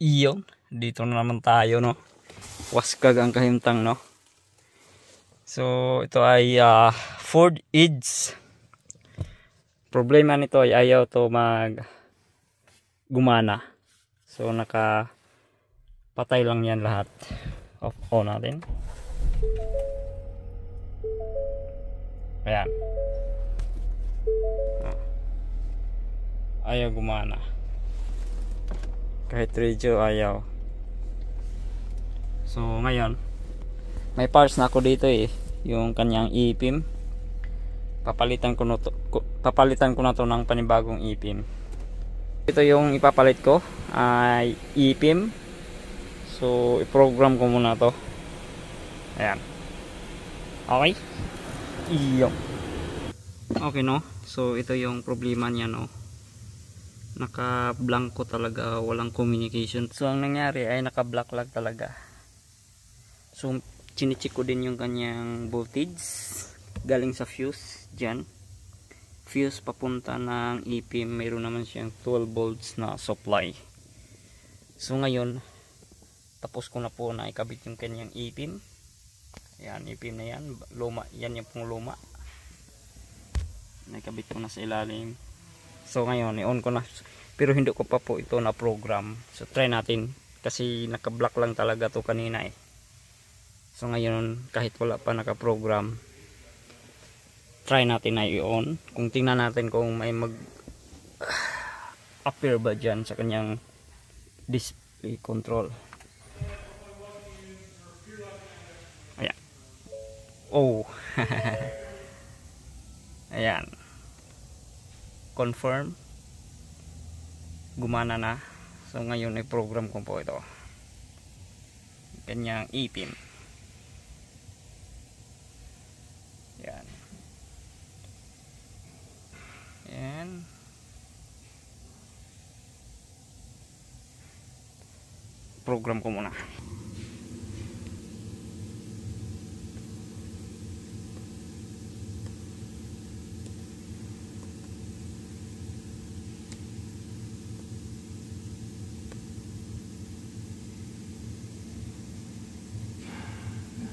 Iyon, dito na naman tayo, no. Waskag ang kahimtang, no. So ito ay Ford Edge. Problema nito ay ayaw to gumana. So naka patay lang yan lahat. Off natin. Ayan. Ayaw gumana. Kahit radio ayaw. So ngayon may parts na ako dito yung kanyang ipim. Papalitan ko na to ng panibagong ipim. Ito yung ipapalit ko ay ipim. So i-program ko muna to. Ayan. Okay. Iyo. Okay, no. So ito yung problema niya, no. Naka-blanko talaga, walang communication. So ang nangyari ay naka-black lag talaga. So chine-check ko din yung kanyang voltage galing sa fuse dyan. Fuse papunta ng ipim, mayroon naman siyang 12 volts na supply. So ngayon tapos ko na po na ikabit yung kanyang ipim. Yan, ipim na yan, luma, yan yung pong luma. Nakabit ko na sa ilalim. So ngayon i-on ko na, pero hindi ko pa po ito na program. So try natin kasi naka-block lang talaga to kanina So ngayon kahit wala pa naka-program, try natin na i-on. Kung tingnan natin kung may appear ba dyan sa kanyang display control. Ayan. Oh. Ayan. Confirm. Gumana na. So ngayon i-program ko po ito. Kanyang ipim. Ayan. Ayan. Program ko muna.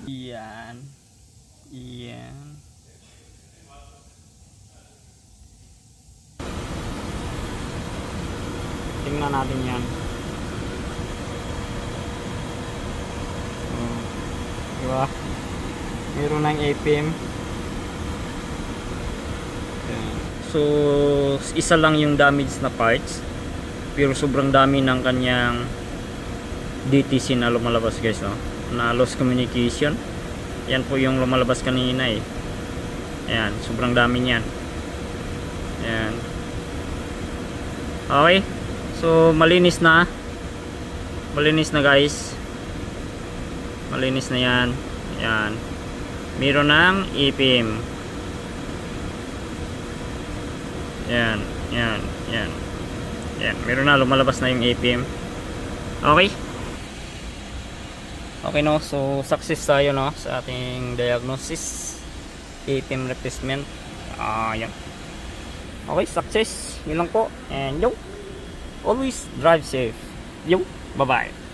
Iyan. Iyan. Tingnan natin yan. Diba? Meron ng APM. So isa lang yung damage na parts, pero sobrang dami ng kanyang DTC na lumalabas, guys, no? Na lost communication. Yan po yung lumalabas kanina Ayan, sobrang dami niyan. Ayan. Okay. So malinis na. Malinis na, guys. Malinis na yan. Ayan. Meron ng ipim. Ayan. Ayan. Ayan. Ayan. Meron na, lumalabas na yung ipim. Okay. Okay, no. So success tayo, no, sa ating diagnosis. APM replacement. Ayan. Okay, success. Yun lang po. And yo, always drive safe. Yo, bye bye.